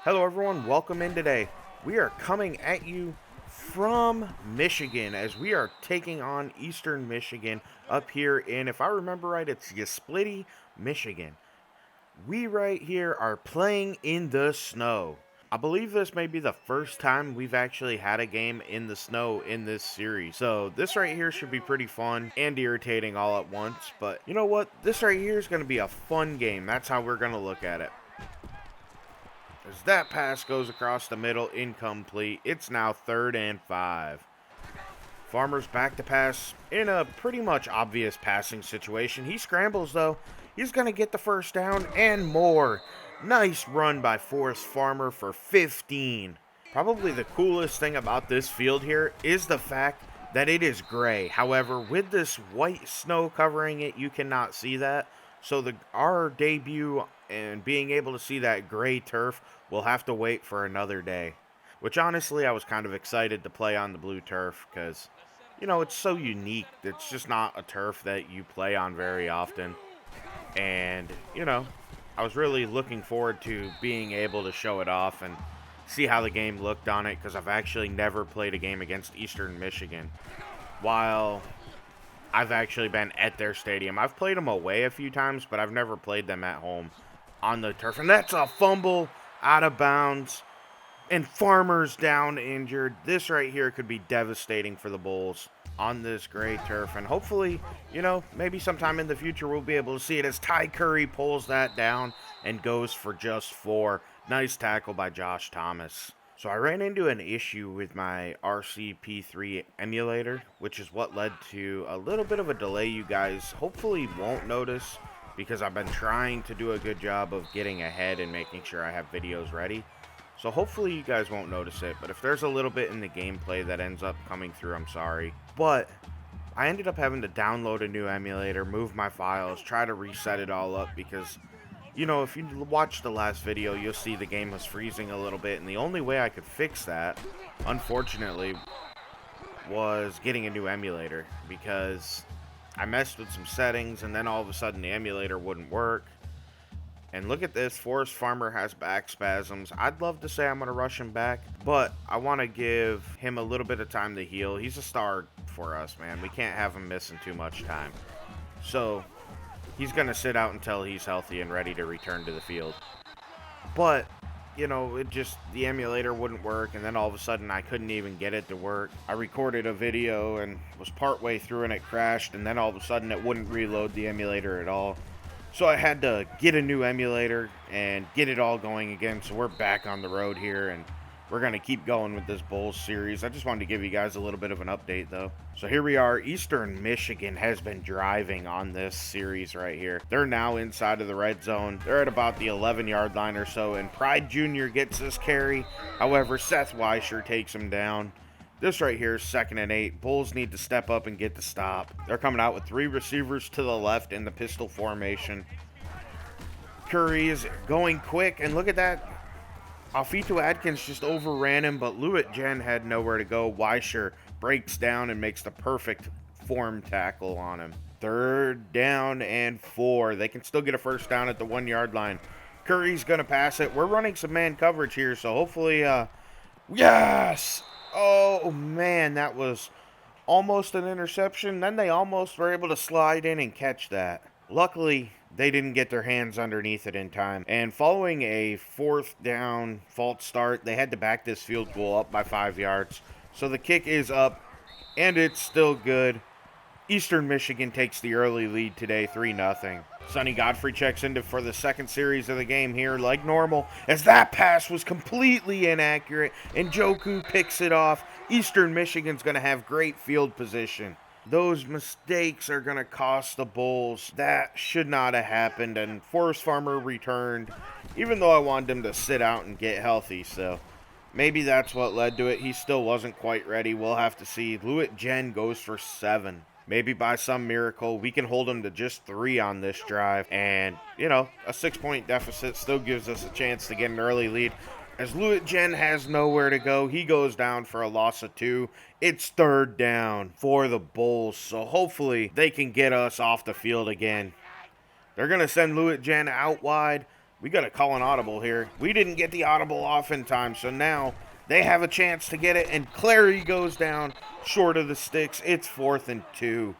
Hello everyone, welcome in today. We are coming at you from Michigan as we are taking on Eastern Michigan up here in, if I remember right, it's Yesplitty, Michigan. We right here are playing in the snow. I believe this may be the first time we've actually had a game in the snow in this series. So this right here should be pretty fun and irritating all at once. But you know what? This right here is going to be a fun game. That's how we're going to look at it. As that pass goes across the middle, incomplete. It's now 3rd and 5. Farmer's back to pass in a pretty much obvious passing situation. He scrambles though. He's going to get the first down and more. Nice run by Forrest Farmer for 15. Probably the coolest thing about this field here is the fact that it is gray. However, with this white snow covering it, you cannot see that. So our debut and being able to see that gray turf will have to wait for another day. Which honestly, I was kind of excited to play on the blue turf because, you know, it's so unique. It's just not a turf that you play on very often. And, you know, I was really looking forward to being able to show it off and see how the game looked on it because I've actually never played a game against Eastern Michigan. While I've actually been at their stadium. I've played them away a few times, but I've never played them at home on the turf. And that's a fumble out of bounds. And Farmer's down injured. This right here could be devastating for the Bulls on this gray turf. And hopefully, you know, maybe sometime in the future we'll be able to see it as Ty Curry pulls that down and goes for just 4. Nice tackle by Josh Thomas. So I ran into an issue with my RCP3 emulator, which is what led to a little bit of a delay you guys hopefully won't notice because I've been trying to do a good job of getting ahead and making sure I have videos ready. So hopefully you guys won't notice it, but if there's a little bit in the gameplay that ends up coming through, I'm sorry. But I ended up having to download a new emulator, move my files, try to reset it all up because, you know, if you watch the last video, you'll see the game was freezing a little bit, and the only way I could fix that, unfortunately, was getting a new emulator because I messed with some settings, and then all of a sudden the emulator wouldn't work. And look at this, Forrest Farmer has back spasms. I'd love to say I'm going to rush him back, but I want to give him a little bit of time to heal. He's a star for us, man. We can't have him missing too much time. So he's going to sit out until he's healthy and ready to return to the field. But, you know, the emulator wouldn't work, and then all of a sudden I couldn't even get it to work. I recorded a video and was partway through and it crashed, and then all of a sudden it wouldn't reload the emulator at all. So I had to get a new emulator and get it all going again. So we're back on the road here, and we're going to keep going with this Bulls series. I just wanted to give you guys a little bit of an update, though. So here we are. Eastern Michigan has been driving on this series right here. They're now inside of the red zone. They're at about the 11-yard line or so, and Pride Jr. gets this carry. However, Seth Weischer takes him down. This right here is 2nd and 8. Bulls need to step up and get the stop. They're coming out with 3 receivers to the left in the pistol formation. Curry is going quick, and look at that. Alfito Adkins just overran him, but Lewitt Jen had nowhere to go. Weischer breaks down and makes the perfect form tackle on him. 3rd down and 4. They can still get a first down at the 1-yard line. Curry's going to pass it. We're running some man coverage here, so hopefully, yes! Oh, man, that was almost an interception. Then they almost were able to slide in and catch that. Luckily, they didn't get their hands underneath it in time. And following a 4th down false start, they had to back this field goal up by 5 yards. So the kick is up, and it's still good. Eastern Michigan takes the early lead today, 3-0. Sonny Godfrey checks in for the second series of the game here like normal, as that pass was completely inaccurate, and Joku picks it off. Eastern Michigan's going to have great field position. Those mistakes are going to cost the Bulls. That should not have happened, and Forrest Farmer returned, even though I wanted him to sit out and get healthy, so maybe that's what led to it. He still wasn't quite ready. We'll have to see. Lewitt Jen goes for 7. Maybe by some miracle, we can hold them to just 3 on this drive. And, you know, a 6-point deficit still gives us a chance to get an early lead. As Lewitt Jen has nowhere to go, he goes down for a loss of 2. It's 3rd down for the Bulls. So hopefully they can get us off the field again. They're going to send Lewitt Jen out wide. We got to call an audible here. We didn't get the audible off in time, so now they have a chance to get it, and Clary goes down short of the sticks. It's 4th and 2.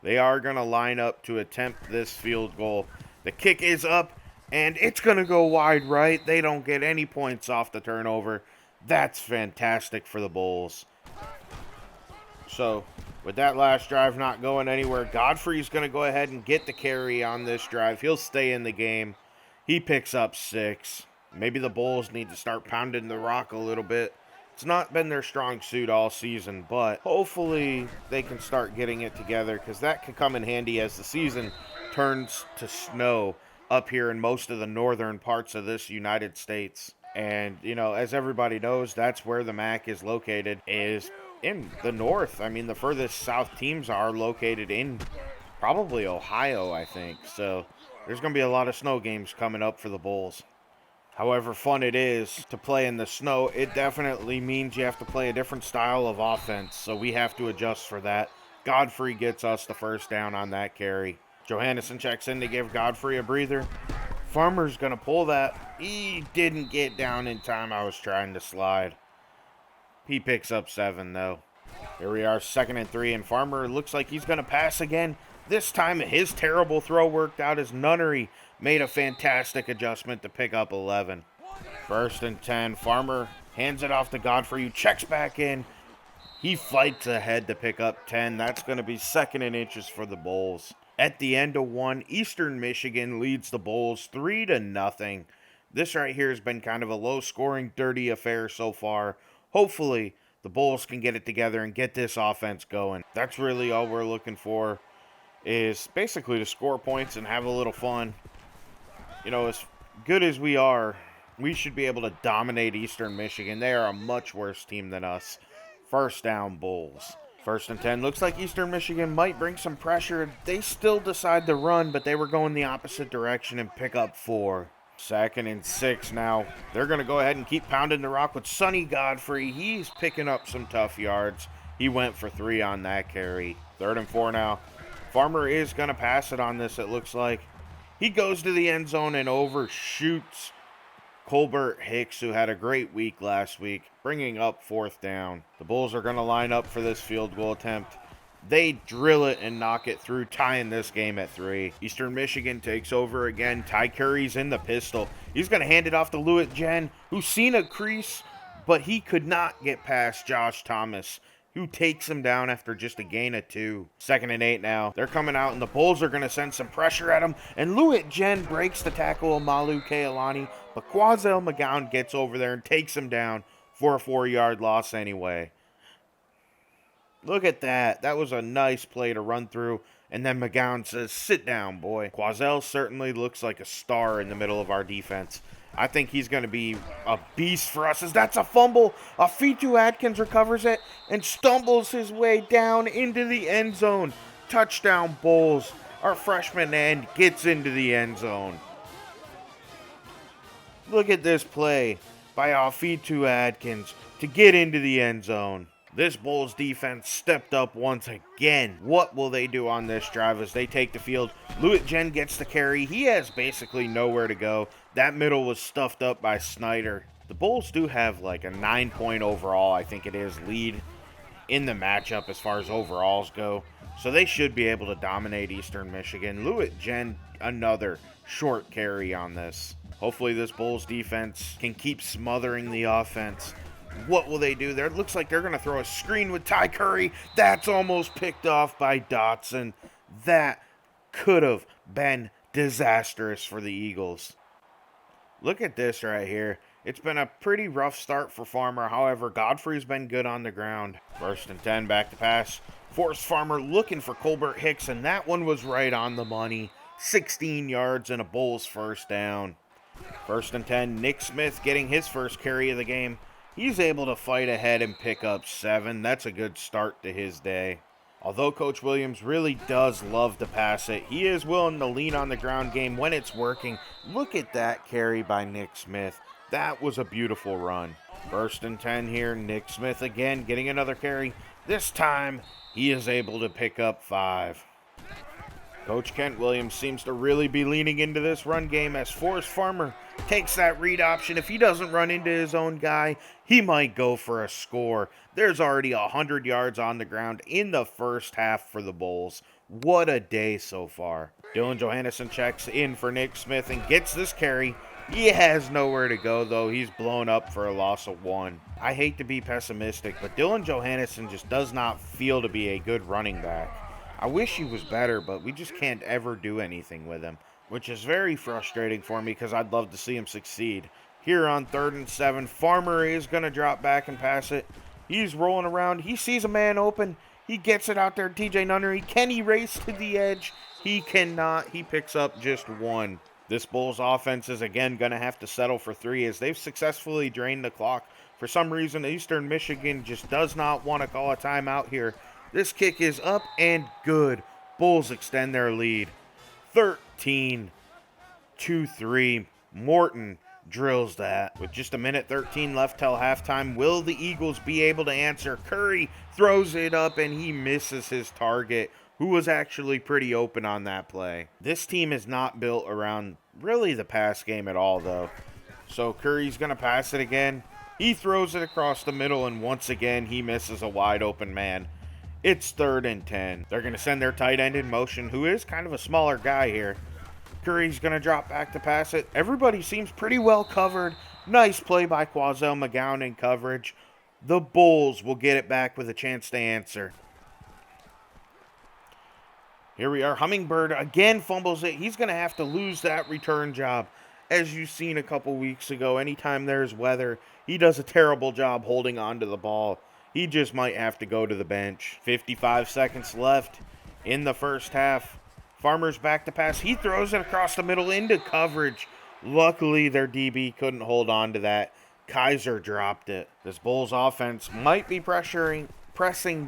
They are going to line up to attempt this field goal. The kick is up, and it's going to go wide right. They don't get any points off the turnover. That's fantastic for the Bulls. So, with that last drive not going anywhere, Godfrey's going to go ahead and get the carry on this drive. He'll stay in the game. He picks up 6. Maybe the Bulls need to start pounding the rock a little bit. It's not been their strong suit all season, but hopefully they can start getting it together, because that could come in handy as the season turns to snow up here in most of the northern parts of this United States. And, you know, as everybody knows, that's where the MAC is located, is in the north. I mean, the furthest south teams are located in probably Ohio, I think. So there's going to be a lot of snow games coming up for the Bulls. However fun it is to play in the snow, it definitely means you have to play a different style of offense, so we have to adjust for that. Godfrey gets us the first down on that carry. Johannesson checks in to give Godfrey a breather. Farmer's going to pull that. He didn't get down in time. I was trying to slide. He picks up 7, though. Here we are, 2nd and 3, and Farmer looks like he's going to pass again. This time, his terrible throw worked out as Nunnery made a fantastic adjustment to pick up 11. 1st and 10. Farmer hands it off to Godfrey, who checks back in. He fights ahead to pick up 10. That's going to be 2nd and inches for the Bulls. At the end of 1, Eastern Michigan leads the Bulls 3-0. This right here has been kind of a low-scoring, dirty affair so far. Hopefully, the Bulls can get it together and get this offense going. That's really all we're looking for, is basically to score points and have a little fun. You know, as good as we are, we should be able to dominate Eastern Michigan. They are a much worse team than us. 1st down, Bulls. 1st and 10. Looks like Eastern Michigan might bring some pressure. They still decide to run, but they were going the opposite direction and pick up 4. 2nd and 6 now. They're going to go ahead and keep pounding the rock with Sonny Godfrey. He's picking up some tough yards. He went for 3 on that carry. 3rd and 4 now. Farmer is going to pass it on this, it looks like. He goes to the end zone and overshoots Colbert Hicks, who had a great week last week, bringing up 4th down. The Bulls are going to line up for this field goal attempt. They drill it and knock it through, tying this game at 3. Eastern Michigan takes over again. Ty Curry's in the pistol. He's going to hand it off to Lewitt Jen, who's seen a crease, but he could not get past Josh Thomas, who takes him down after just a gain of 2. 2nd and 8 now. They're coming out, and the Bulls are going to send some pressure at him, and Lewitt Jen breaks the tackle of Malu Kealani, but Quazel McGowan gets over there and takes him down for a 4-yard loss anyway. Look at that. That was a nice play to run through, and then McGowan says, "Sit down, boy." Quazel certainly looks like a star in the middle of our defense. I think he's going to be a beast for us, as that's a fumble. Afitu Atkins recovers it and stumbles his way down into the end zone. Touchdown, Bulls. Our freshman end gets into the end zone. Look at this play by Afitu Atkins to get into the end zone. This Bulls defense stepped up once again. What will they do on this drive as they take the field? Lewitt Jen gets the carry. He has basically nowhere to go. That middle was stuffed up by Snyder. The Bulls do have like a 9-point overall, I think it is, lead in the matchup as far as overalls go. So they should be able to dominate Eastern Michigan. Lewitt Jen, another short carry on this. Hopefully this Bulls defense can keep smothering the offense. What will they do there? It looks like they're going to throw a screen with Ty Curry. That's almost picked off by Dotson. That could have been disastrous for the Eagles. Look at this right here. It's been a pretty rough start for Farmer. However, Godfrey's been good on the ground. 1st and 10, back to pass. Forced Farmer looking for Colbert Hicks, and that one was right on the money. 16 yards and a Bulls 1st down. 1st and 10, Nick Smith getting his first carry of the game. He's able to fight ahead and pick up 7. That's a good start to his day. Although Coach Williams really does love to pass it, he is willing to lean on the ground game when it's working. Look at that carry by Nick Smith. That was a beautiful run. 1st and 10 here. Nick Smith again getting another carry. This time, he is able to pick up 5. Coach Kent Williams seems to really be leaning into this run game as Forrest Farmer takes that read option. If he doesn't run into his own guy, he might go for a score. There's already 100 yards on the ground in the first half for the Bulls. What a day so far. Dylan Johannesson checks in for Nick Smith and gets this carry. He has nowhere to go, though. He's blown up for a loss of 1. I hate to be pessimistic, but Dylan Johannesson just does not feel to be a good running back. I wish he was better, but we just can't ever do anything with him, which is very frustrating for me because I'd love to see him succeed. Here on 3rd and 7, Farmer is going to drop back and pass it. He's rolling around. He sees a man open. He gets it out there. TJ Nunnery. Can he race to the edge? He cannot. He picks up just 1. This Bulls offense is again going to have to settle for 3 as they've successfully drained the clock. For some reason, Eastern Michigan just does not want to call a timeout here. This kick is up and good. Bulls extend their lead. 13-3. Morton drills that. With just 1:13 left till halftime, will the Eagles be able to answer? Curry throws it up and he misses his target, who was actually pretty open on that play. This team is not built around really the pass game at all, though. So Curry's going to pass it again. He throws it across the middle, and once again, he misses a wide open man. It's 3rd and 10. They're going to send their tight end in motion, who is kind of a smaller guy here. Curry's going to drop back to pass it. Everybody seems pretty well covered. Nice play by Quazell McGowan in coverage. The Bulls will get it back with a chance to answer. Here we are. Hummingbird again fumbles it. He's going to have to lose that return job. As you've seen a couple weeks ago, anytime there's weather, he does a terrible job holding on to the ball. He just might have to go to the bench. 55 seconds left in the first half. Farmer's back to pass. He throws it across the middle into coverage. Luckily, their DB couldn't hold on to that. Kaiser dropped it. This Bulls offense might be pressing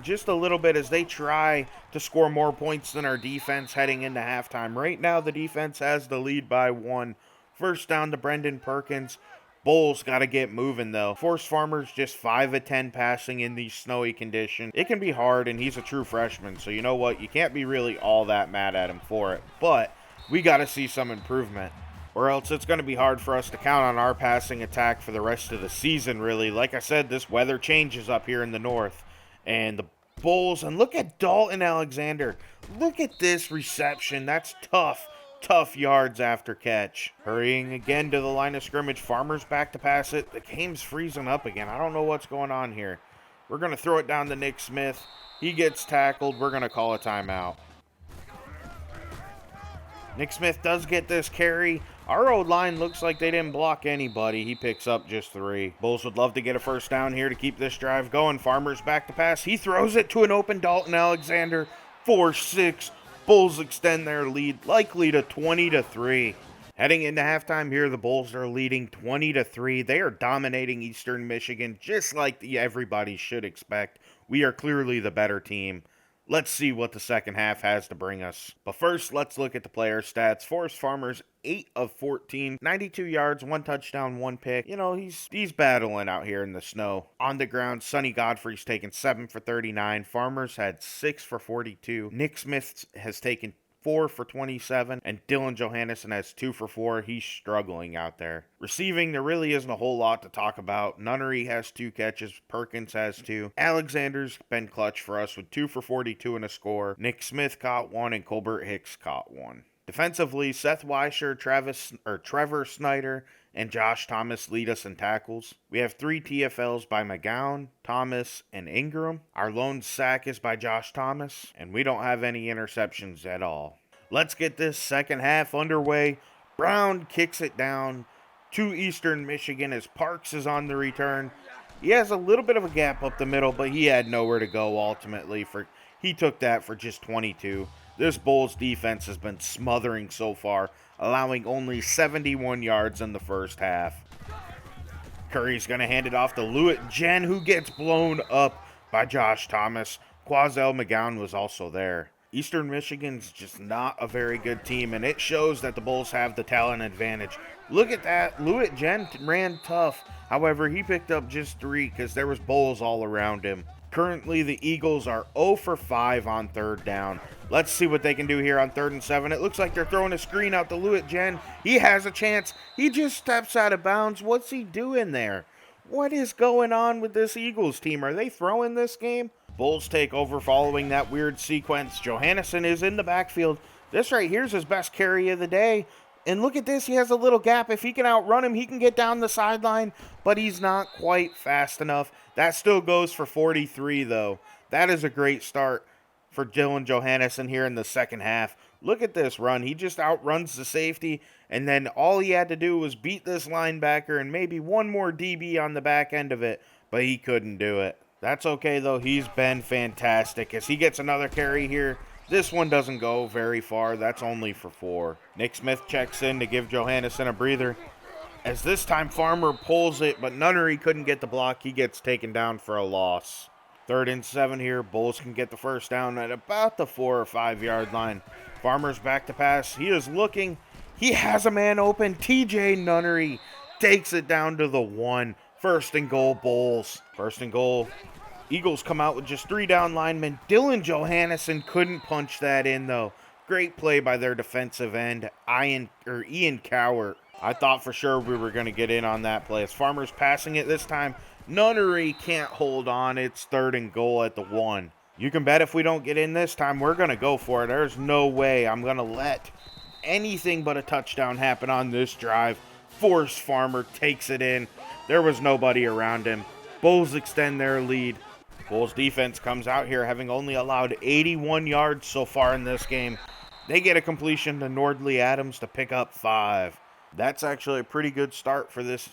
just a little bit as they try to score more points than our defense heading into halftime. Right now, the defense has the lead by 1. First down to Brendan Perkins. Bulls got to get moving, though. Forrest Farmer's just 5 of 10 passing in these snowy conditions. It can be hard, and he's a true freshman, so you know what? You can't be really all that mad at him for it. But we got to see some improvement, or else it's going to be hard for us to count on our passing attack for the rest of the season, really. Like I said, this weather changes up here in the north. And the Bulls, and look at Dalton Alexander. Look at this reception. That's tough yards after catch. Hurrying again to the line of scrimmage. Farmer's back to pass it. The game's freezing up again. I don't know what's going on here. We're going to throw it down to Nick Smith. He gets tackled. We're going to call a timeout. Nick Smith does get this carry. Our O-line looks like they didn't block anybody. He picks up just 3. Bulls would love to get a first down here to keep this drive going. Farmer's back to pass. He throws it to an open Dalton Alexander. 4-6. Bulls extend their lead, likely to 20-3. Heading into halftime here, the Bulls are leading 20-3. They are dominating Eastern Michigan, just like everybody should expect. We are clearly the better team. Let's see what the second half has to bring us. But first, let's look at the player stats. Forrest Farmer's 8 of 14, 92 yards, 1 touchdown, 1 pick. You know, he's battling out here in the snow. On the ground, Sonny Godfrey's taken 7 for 39. Farmer's had 6 for 42. Nick Smith has taken 4 for 27, and Dylan Johannesson has 2 for 4. He's struggling out there. Receiving, there really isn't a whole lot to talk about. Nunnery has 2 catches. Perkins has 2. Alexander's been clutch for us with 2 for 42 and a score. Nick Smith caught 1, and Colbert Hicks caught 1. Defensively, Seth Weischer, Trevor Snyder, and Josh Thomas lead us in tackles. We have 3 TFLs by McGowan, Thomas, and Ingram. Our lone sack is by Josh Thomas, and we don't have any interceptions at all. Let's get this second half underway. Brown kicks it down to Eastern Michigan as Parks is on the return. He has a little bit of a gap up the middle, but he had nowhere to go ultimately. He took that for just 22. This Bulls defense has been smothering so far, allowing only 71 yards in the first half. Curry's going to hand it off to Lewitt Jen, who gets blown up by Josh Thomas. Quazell McGowan was also there. Eastern Michigan's just not a very good team, and it shows that the Bulls have the talent advantage. Look at that. Lewitt Jen ran tough. However, he picked up just 3 because there was Bulls all around him. Currently, the Eagles are 0 for 5 on third down. Let's see what they can do here on 3rd and 7. It looks like they're throwing a screen out to Lewitt-Jen. He has a chance. He just steps out of bounds. What's he doing there? What is going on with this Eagles team? Are they throwing this game? Bulls take over following that weird sequence. Johannesson is in the backfield. This right here is his best carry of the day. And look at this, he has a little gap. If he can outrun him, he can get down the sideline, but he's not quite fast enough. That still goes for 43, though. That is a great start for Dylan Johannesson here in the second half. Look at this run. He just outruns the safety, and then all he had to do was beat this linebacker and maybe one more DB on the back end of it, but he couldn't do it. That's okay, though. He's been fantastic as he gets another carry here. This one doesn't go very far. That's only for 4. Nick Smith checks in to give Johannesson a breather. As this time Farmer pulls it, but Nunnery couldn't get the block. He gets taken down for a loss. 3rd and 7 here. Bulls can get the first down at about the 4 or 5 yard line. Farmer's back to pass. He is looking. He has a man open. TJ Nunnery takes it down to the 1. 1st and goal, Bulls. 1st and goal. Eagles come out with just 3 down linemen. Dylan Johannesson couldn't punch that in, though. Great play by their defensive end, Ian Cowart. I thought for sure we were going to get in on that play. As Farmer's passing it this time, Nunnery can't hold on. It's 3rd and goal at the 1. You can bet if we don't get in this time, we're going to go for it. There's no way I'm going to let anything but a touchdown happen on this drive. Forrest Farmer takes it in. There was nobody around him. Bulls extend their lead. Bulls defense comes out here having only allowed 81 yards so far in this game. They get a completion to Nordley Adams to pick up 5. That's actually a pretty good start for this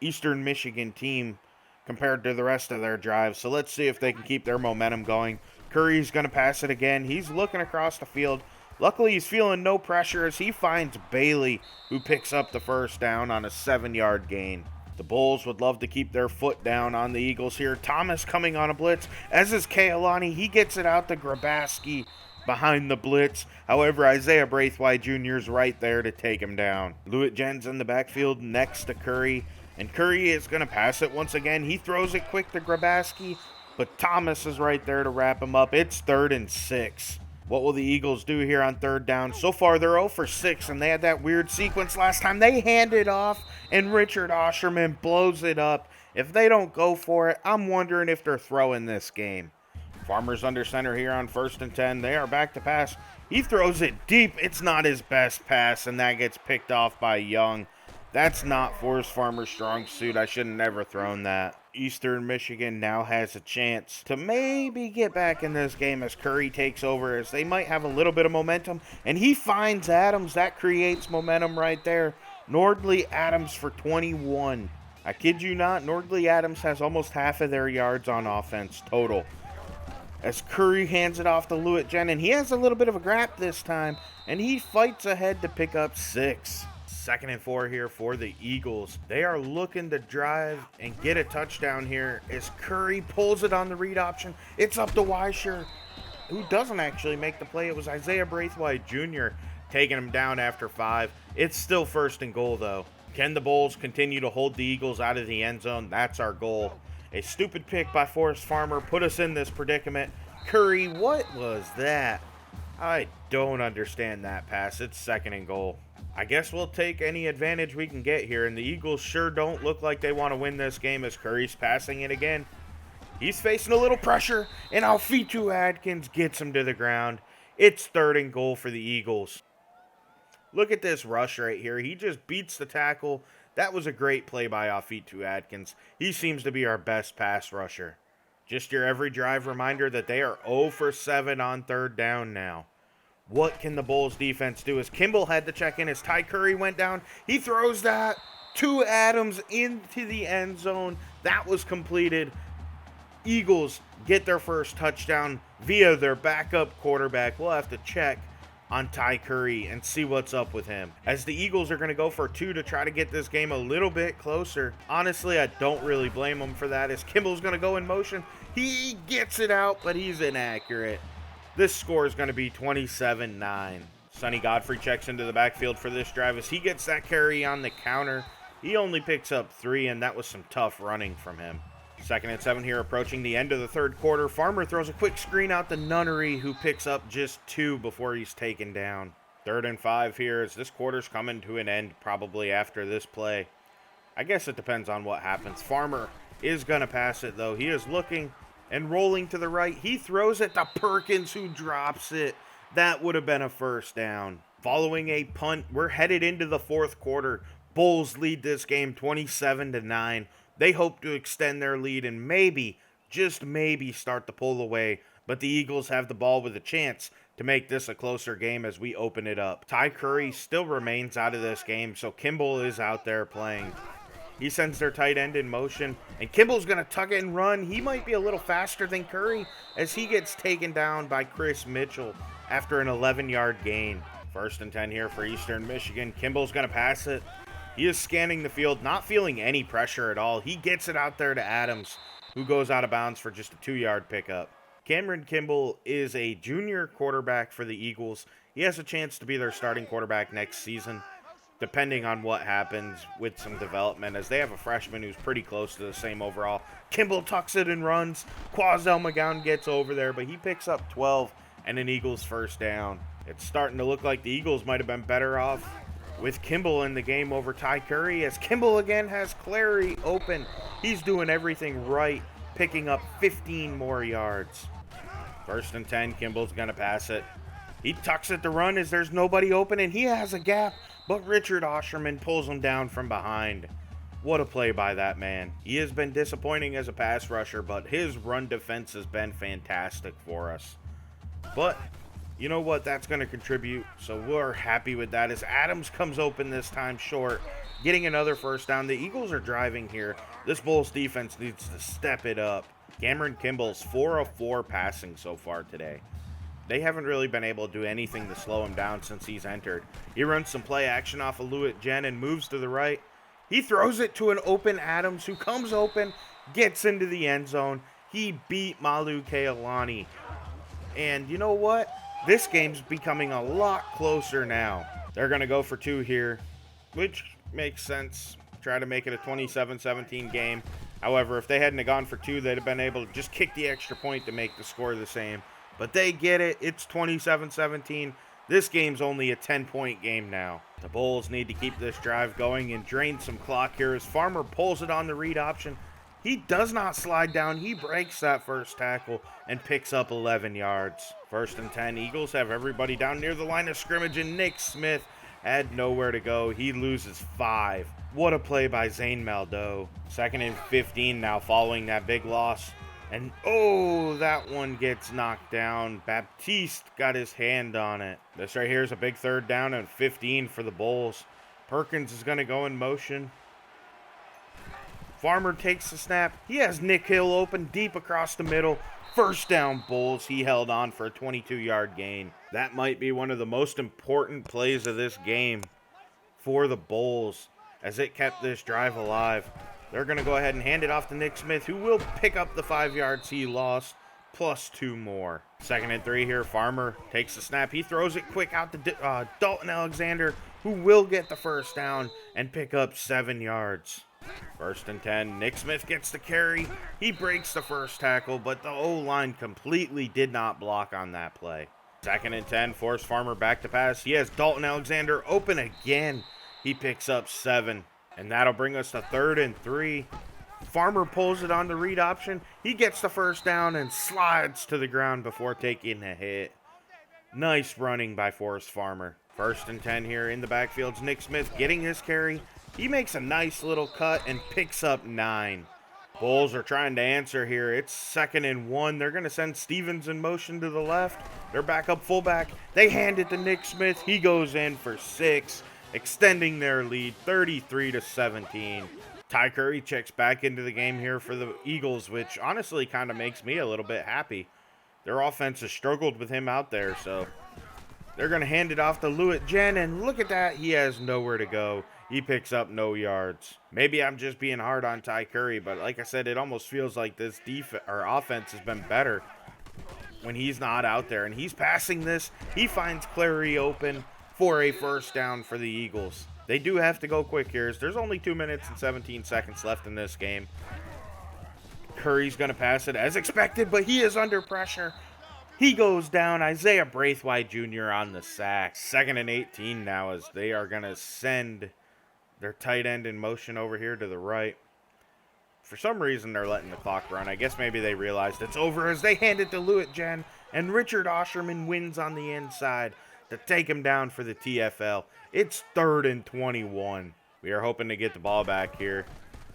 Eastern Michigan team compared to the rest of their drives. So let's see if they can keep their momentum going. Curry's going to pass it again. He's looking across the field. Luckily, he's feeling no pressure as he finds Bailey, who picks up the first down on a 7-yard gain. The Bulls would love to keep their foot down on the Eagles here. Thomas coming on a blitz, as is Kailani. He gets it out to Grabaski behind the blitz. However, Isaiah Braithwaite Jr. is right there to take him down. Lewitt-Jen's in the backfield next to Curry, and Curry is going to pass it once again. He throws it quick to Grabaski, but Thomas is right there to wrap him up. It's 3rd and 6. What will the Eagles do here on 3rd down? So far, they're 0 for 6, and they had that weird sequence last time. They hand it off, and Richard Osherman blows it up. If they don't go for it, I'm wondering if they're throwing this game. Farmer's under center here on 1st and 10. They are back to pass. He throws it deep. It's not his best pass, and that gets picked off by Young. That's not Forrest Farmer's strong suit. I should have never thrown that. Eastern Michigan now has a chance to maybe get back in this game as Curry takes over, as they might have a little bit of momentum, and he finds Adams. That creates momentum right there. Nordley Adams for 21. I kid you not, Nordley Adams has almost half of their yards on offense total. As Curry hands it off to Lewitt-Jen, and he has a little bit of a gap this time, and he fights ahead to pick up 6. 2nd and 4 here for the Eagles. They are looking to drive and get a touchdown here as Curry pulls it on the read option. It's up to Weischer, who doesn't actually make the play. It was Isaiah Braithwaite Jr. taking him down after 5. It's still 1st and goal, though. Can the Bulls continue to hold the Eagles out of the end zone? That's our goal. A stupid pick by Forrest Farmer put us in this predicament. Curry, what was that? I don't understand that pass. It's 2nd and goal. I guess we'll take any advantage we can get here, and the Eagles sure don't look like they want to win this game as Curry's passing it again. He's facing a little pressure, and Alfitu Adkins gets him to the ground. It's 3rd and goal for the Eagles. Look at this rush right here. He just beats the tackle. That was a great play by Alfitu Adkins. He seems to be our best pass rusher. Just your every drive reminder that they are 0 for 7 on 3rd down now. What can the Bulls defense do? As Kimball had to check in as Ty Curry went down. He throws that to Adams into the end zone. That was completed. Eagles get their first touchdown via their backup quarterback. We'll have to check on Ty Curry and see what's up with him, as the Eagles are going to go for 2 to try to get this game a little bit closer. Honestly, I don't really blame them for that, as Kimball's going to go in motion. He gets it out, but he's inaccurate. This score is going to be 27-9. Sonny Godfrey checks into the backfield for this drive as he gets that carry on the counter. He only picks up 3, and that was some tough running from him. Second and 7 here, approaching the end of the third quarter. Farmer throws a quick screen out to Nunnery, who picks up just 2 before he's taken down. Third and 5 here, as this quarter's coming to an end probably after this play. I guess it depends on what happens. Farmer is going to pass it, though. He is looking and rolling to the right. He throws it to Perkins, who drops it. That would have been a first down. Following a punt, we're headed into the fourth quarter. Bulls lead this game 27-9. They hope to extend their lead and maybe, just maybe, start to pull away. But the Eagles have the ball with a chance to make this a closer game as we open it up. Ty Curry still remains out of this game, so Kimball is out there playing. He sends their tight end in motion, and Kimball's going to tuck it and run. He might be a little faster than Curry as he gets taken down by Chris Mitchell after an 11-yard gain. First and 10 here for Eastern Michigan. Kimball's going to pass it. He is scanning the field, not feeling any pressure at all. He gets it out there to Adams, who goes out of bounds for just a 2-yard pickup. Cameron Kimball is a junior quarterback for the Eagles. He has a chance to be their starting quarterback next season, depending on what happens with some development, as they have a freshman who's pretty close to the same overall. Kimball tucks it and runs. Quazell McGowan gets over there, but he picks up 12 and an Eagles first down. It's starting to look like the Eagles might have been better off with Kimball in the game over Ty Curry, as Kimball again has Clary open. He's doing everything right, picking up 15 more yards. First and 10, Kimball's going to pass it. He tucks it to run as there's nobody open, and he has a gap, but Richard Osherman pulls him down from behind. What a play by that man. He has been disappointing as a pass rusher, but his run defense has been fantastic for us. But you know what? That's going to contribute, so we're happy with that as Adams comes open this time short, getting another first down. The Eagles are driving here. This Bulls defense needs to step it up. Cameron Kimball's 4 of 4 passing so far today. They haven't really been able to do anything to slow him down since he's entered. He runs some play action off of Lewitt Jen and moves to the right. He throws it to an open Adams, who comes open, gets into the end zone. He beat Malu Kealani. And you know what? This game's becoming a lot closer now. They're going to go for 2 here, which makes sense. Try to make it a 27-17 game. However, if they hadn't have gone for 2, they'd have been able to just kick the extra point to make the score the same. But they get it. It's 27-17. This game's only a 10-point game now. The Bulls need to keep this drive going and drain some clock here as Farmer pulls it on the read option. He does not slide down. He breaks that first tackle and picks up 11 yards. First and 10. Eagles have everybody down near the line of scrimmage, and Nick Smith had nowhere to go. He loses 5. What a play by Zane Maldo. Second and 15 now following that big loss. And oh, that one gets knocked down. Baptiste got his hand on it. This right here is a big third down and 15 for the Bulls. Perkins is going to go in motion. Farmer takes the snap. He has Nick Hill open deep across the middle. First down, Bulls. He held on for a 22-yard gain. That might be one of the most important plays of this game for the Bulls, as it kept this drive alive. They're going to go ahead and hand it off to Nick Smith, who will pick up the 5 yards he lost, plus 2 more. Second and 3 here. Farmer takes the snap. He throws it quick out to Dalton Alexander, who will get the first down and pick up 7 yards. First and 10. Nick Smith gets the carry. He breaks the first tackle, but the O-line completely did not block on that play. Second and 10. Force Farmer back to pass. He has Dalton Alexander open again. He picks up 7. And that'll bring us to 3rd and 3. Farmer pulls it on the read option. He gets the first down and slides to the ground before taking a hit. Nice running by Forrest Farmer. First and 10 here in the backfields. Nick Smith getting his carry. He makes a nice little cut and picks up 9. Bulls are trying to answer here. It's 2nd and 1. They're going to send Stevens in motion to the left. They're back up fullback. They hand it to Nick Smith. He goes in for 6. Extending their lead 33-17. Ty Curry checks back into the game here for the Eagles, which honestly kind of makes me a little bit happy. Their offense has struggled with him out there, so they're going to hand it off to Lewitt Jen, and look at that. He has nowhere to go. He picks up no yards. Maybe I'm just being hard on Ty Curry, but like I said, it almost feels like this offense has been better when he's not out there. And he's passing this. He finds Clary open for a first down for the Eagles. They do have to go quick here. There's only 2 minutes and 17 seconds left in this game. Curry's going to pass it as expected, but he is under pressure. He goes down. Isaiah Braithwaite Jr. on the sack. 2nd and 18 now as they are going to send their tight end in motion over here to the right. For some reason, they're letting the clock run. I guess maybe they realized it's over as they hand it to Lewitt Jen, and Richard Osherman wins on the inside to take him down for the TFL. It's 3rd and 21. We are hoping to get the ball back here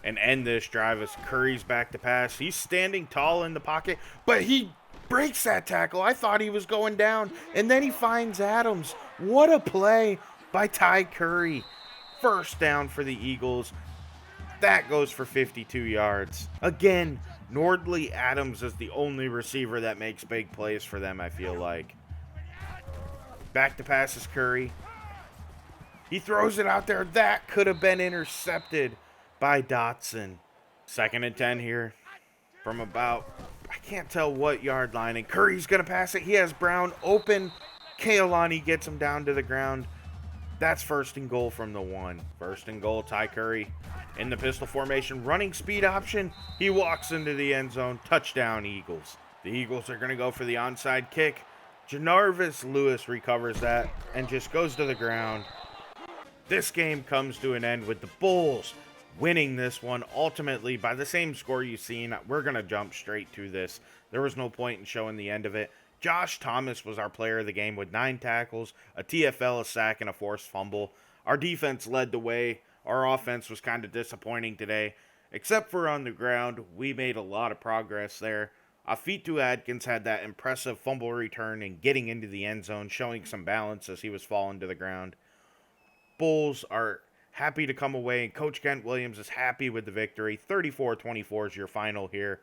and end this drive as Curry's back to pass. He's standing tall in the pocket, but he breaks that tackle. I thought he was going down, and then he finds Adams. What a play by Ty Curry. 1st down for the Eagles. That goes for 52 yards. Again, Nordley Adams is the only receiver that makes big plays for them, I feel like. Back to pass is Curry. He throws it out there. That could have been intercepted by Dotson. 2nd and 10 here from about, I can't tell what yard line, and Curry's going to pass it. He has Brown open. Kaolani gets him down to the ground. That's 1st and goal from the 1. 1st and goal, Ty Curry in the pistol formation. Running speed option. He walks into the end zone. Touchdown, Eagles. The Eagles are going to go for the onside kick. Janarvis Lewis recovers that and just goes to the ground. This game comes to an end with the Bulls winning this one ultimately by the same score you've seen. We're going to jump straight to this. There was no point in showing the end of it. Josh Thomas was our player of the game with 9 tackles, a TFL, a sack, and a forced fumble. Our defense led the way. Our offense was kind of disappointing today. Except for on the ground, we made a lot of progress there. Afitu Adkins had that impressive fumble return and getting into the end zone, showing some balance as he was falling to the ground. Bulls are happy to come away, and Coach Kent Williams is happy with the victory. 34-24 is your final here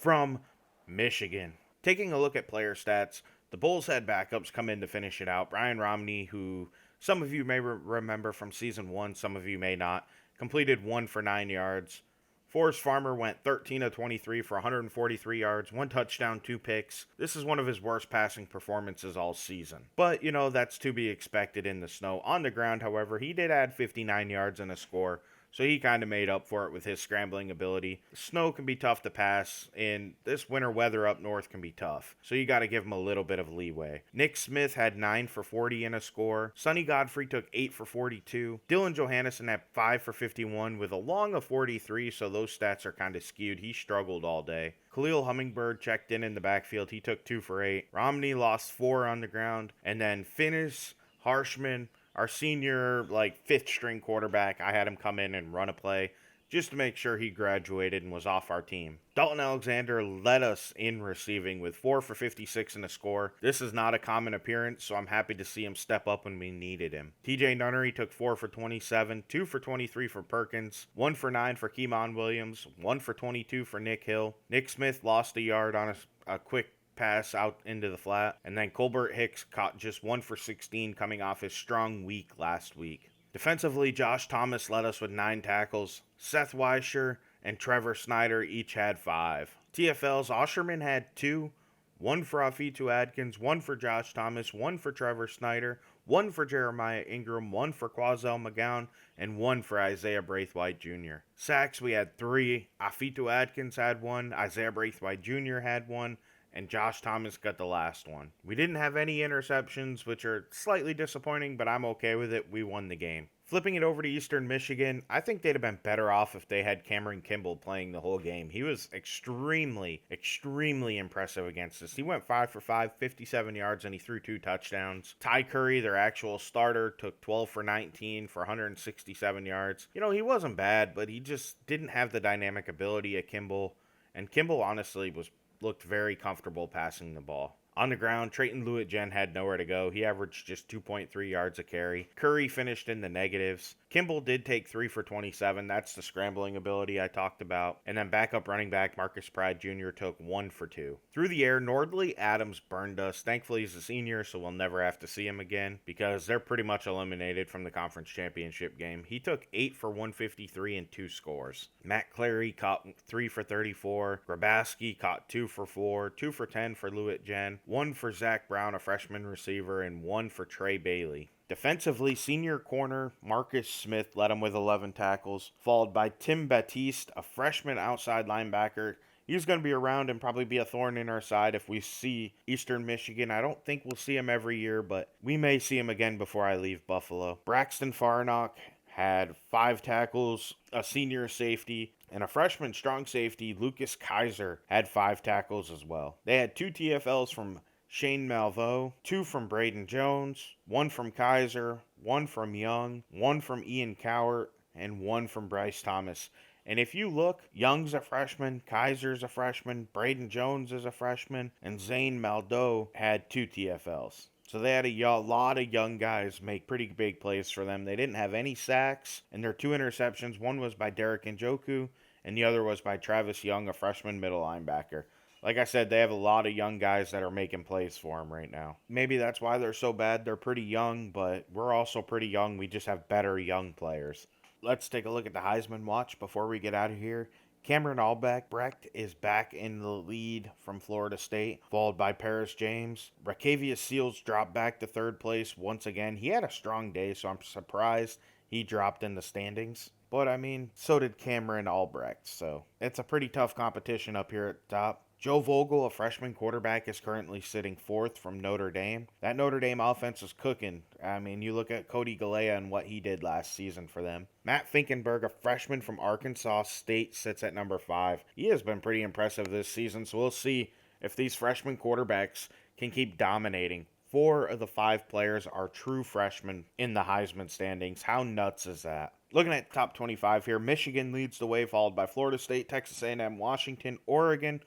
from Michigan. Taking a look at player stats, the Bulls had backups come in to finish it out. Brian Romney, who some of you may remember from Season 1, some of you may not, completed 1 for 9 yards. Forrest Farmer went 13 of 23 for 143 yards, 1 touchdown, 2 picks. This is one of his worst passing performances all season. But, that's to be expected in the snow. On the ground, however, he did add 59 yards and a score, so he kind of made up for it with his scrambling ability. Snow can be tough to pass, and this winter weather up north can be tough, so you got to give him a little bit of leeway. Nick Smith had 9 for 40 and a score. Sonny Godfrey took 8 for 42. Dylan Johannesson had 5 for 51 with a long of 43, so those stats are kind of skewed. He struggled all day. Khalil Hummingbird checked in the backfield. He took 2 for 8. Romney lost 4 on the ground, and then Finnis, Harshman, our senior, 5th string quarterback, I had him come in and run a play just to make sure he graduated and was off our team. Dalton Alexander led us in receiving with 4 for 56 and a score. This is not a common appearance, so I'm happy to see him step up when we needed him. TJ Nunnery took 4 for 27, 2 for 23 for Perkins, 1 for 9 for Keemon Williams, 1 for 22 for Nick Hill. Nick Smith lost a yard on a quick pass out into the flat, and then Colbert Hicks caught just 1 for 16 coming off his strong week last week. Defensively, Josh Thomas led us with 9 tackles. Seth Weischer and Trevor Snyder each had 5. TFL's Osherman had 2, 1 for Afitu Adkins, 1 for Josh Thomas, 1 for Trevor Snyder, 1 for Jeremiah Ingram, 1 for Quazell McGowan, and 1 for Isaiah Braithwaite Jr. Sacks, we had 3. Afitu Adkins had 1, Isaiah Braithwaite Jr. had 1, and Josh Thomas got the last one. We didn't have any interceptions, which are slightly disappointing, but I'm okay with it. We won the game. Flipping it over to Eastern Michigan, I think they'd have been better off if they had Cameron Kimball playing the whole game. He was extremely impressive against us. He went 5 for 5, 57 yards, and he threw 2 touchdowns. Ty Curry, their actual starter, took 12 for 19 for 167 yards. He wasn't bad, but he just didn't have the dynamic ability of Kimball, and Kimball honestly looked very comfortable passing the ball. On the ground, Trayton Lewitt-Jen had nowhere to go. He averaged just 2.3 yards a carry. Curry finished in the negatives. Kimball did take 3 for 27. That's the scrambling ability I talked about. And then backup running back Marcus Pride Jr. took 1 for 2. Through the air, Nordley Adams burned us. Thankfully, he's a senior, so we'll never have to see him again because they're pretty much eliminated from the conference championship game. He took 8 for 153 and 2 scores. Matt Clary caught 3 for 34. Grabaski caught 2 for 4. 2 for 10 for Lewitt-Jen. 1 for Zach Brown, a freshman receiver, and 1 for Trey Bailey. Defensively, senior corner Marcus Smith led him with 11 tackles, followed by Tim Batiste, a freshman outside linebacker. he's going to be around and probably be a thorn in our side if we see Eastern Michigan. I don't think we'll see him every year, but we may see him again before I leave Buffalo. Braxton Farnock had 5 tackles, a senior safety, and a freshman strong safety, Lucas Kaiser, had 5 tackles as well. They had 2 TFLs from Shane Malveaux, 2 from Braden Jones, 1 from Kaiser, 1 from Young, 1 from Ian Cowart, and 1 from Bryce Thomas. And if you look, Young's a freshman, Kaiser's a freshman, Braden Jones is a freshman, and Zane Malveaux had 2 TFLs. So they had a lot of young guys make pretty big plays for them. They didn't have any sacks, and their 2 interceptions, one was by Derek Njoku, and the other was by Travis Young, a freshman middle linebacker. Like I said, they have a lot of young guys that are making plays for them right now. Maybe that's why they're so bad. They're pretty young, but we're also pretty young. We just have better young players. Let's take a look at the Heisman watch before we get out of here. Cameron Albrecht is back in the lead from Florida State, followed by Paris James. Rakevius Seals dropped back to 3rd place once again. He had a strong day, so I'm surprised he dropped in the standings. But, I mean, so did Cameron Albrecht, so it's a pretty tough competition up here at the top. Joe Vogel, a freshman quarterback, is currently sitting 4th from Notre Dame. That Notre Dame offense is cooking. I mean, you look at Cody Galea and what he did last season for them. Matt Finkenberg, a freshman from Arkansas State, sits at number 5. He has been pretty impressive this season, so we'll see if these freshman quarterbacks can keep dominating. 4 of the 5 players are true freshmen in the Heisman standings. How nuts is that? Looking at top 25 here, Michigan leads the way, followed by Florida State, Texas A&M, Washington, Oregon,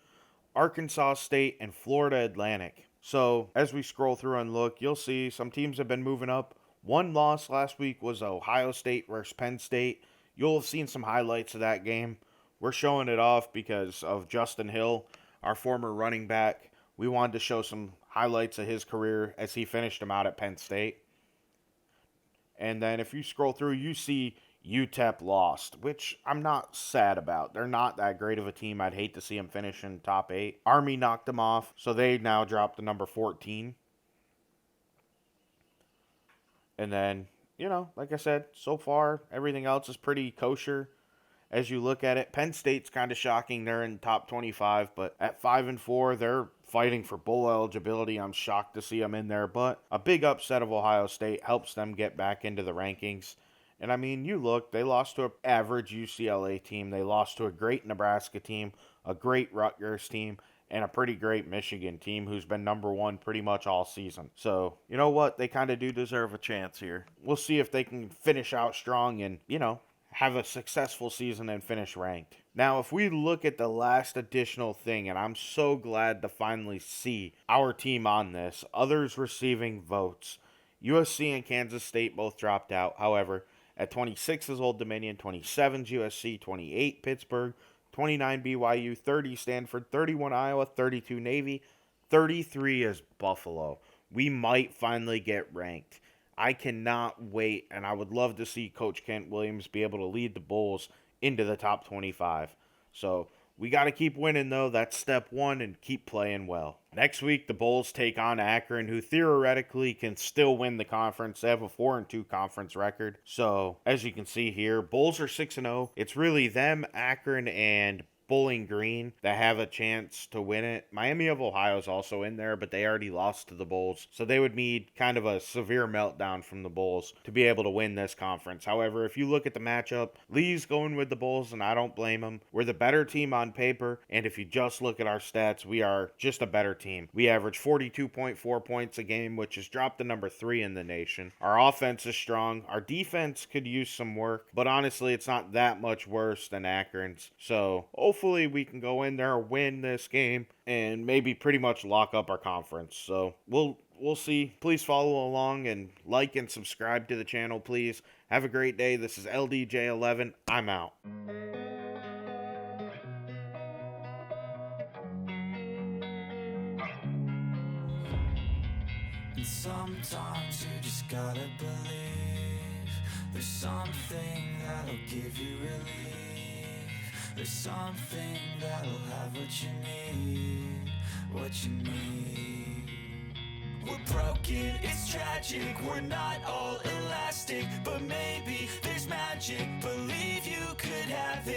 Arkansas State, and Florida Atlantic. So as we scroll through and look, you'll see some teams have been moving up. One loss last week was Ohio State versus Penn State. You'll have seen some highlights of that game. We're showing it off because of Justin Hill, our former running back. We wanted to show some highlights of his career as he finished him out at Penn State. And then if you scroll through, you see UTEP lost, which I'm not sad about. They're not that great of a team. I'd hate to see them finish in top 8. Army knocked them off, so they now dropped to number 14. And then, like I said, so far, everything else is pretty kosher. As you look at it, Penn State's kind of shocking. They're in top 25, but at 5-4, they're fighting for bowl eligibility. I'm shocked to see them in there, but a big upset of Ohio State helps them get back into the rankings. And I mean, you look, they lost to an average UCLA team. They lost to a great Nebraska team, a great Rutgers team, and a pretty great Michigan team who's been number 1 pretty much all season. So, you know what? They kind of do deserve a chance here. We'll see if they can finish out strong and, have a successful season and finish ranked. Now, if we look at the last additional thing, and I'm so glad to finally see our team on this, others receiving votes. USC and Kansas State both dropped out. However, at 26 is Old Dominion, 27 is USC, 28 Pittsburgh, 29 BYU, 30 Stanford, 31 Iowa, 32 Navy, 33 is Buffalo. We might finally get ranked. I cannot wait, and I would love to see Coach Kent Williams be able to lead the Bulls into the top 25. So we got to keep winning, though. That's step 1, and keep playing well. Next week, the Bulls take on Akron, who theoretically can still win the conference. They have a 4-2 conference record. So, as you can see here, Bulls are 6-0. It's really them, Akron, and Bowling Green that have a chance to win it. Miami of Ohio is also in there, but they already lost to the Bulls, so they would need kind of a severe meltdown from the Bulls to be able to win this conference. However, if you look at the matchup, Lee's going with the Bulls, and I don't blame him. We're the better team on paper, and if you just look at our stats, we are just a better team. We average 42.4 points a game, which has dropped to number 3 in the nation. Our offense is strong. Our defense could use some work, but honestly, it's not that much worse than Akron's. So, hopefully we can go in there, win this game, and maybe pretty much lock up our conference. So we'll see. Please follow along and like and subscribe to the channel, please. Have a great day. This is LDJ11. I'm out. And sometimes you just gotta believe there's something that'll give you relief. There's something that'll have what you need, what you need. We're broken, it's tragic, we're not all elastic, but maybe there's magic, believe you could have it.